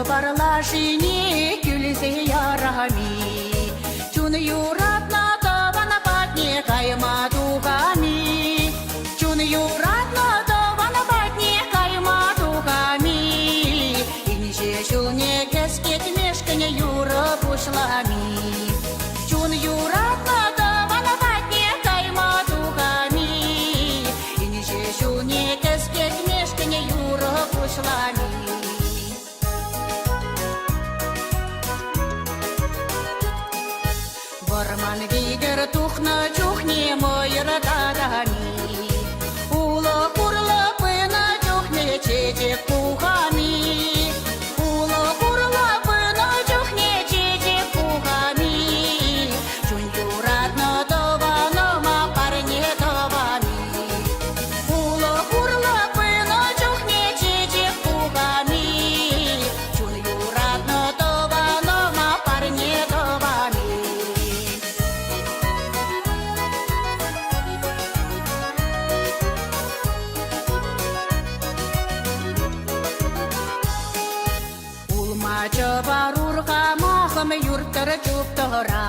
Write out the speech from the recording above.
барлашине күлсе ярами, чуны юратна тавана патне кайма тухами, чуны юратна тавана патне кайма тухами, инише шулне кескет мешкане юра бушлами, чуны юратна тавана патне кайма тухами, инише шулне кескет мешкане юра бушлами. Варман вигер тухна чухне мойра тадами, ула курла пына чухне чечек пухами, ула курла пына чухне чечек пухами, чун юратна таванома парне тавами, ула курла пына чухне чечек пухами, чун юратна таванома парне тавами. Чабарур хамахам юртар чуптара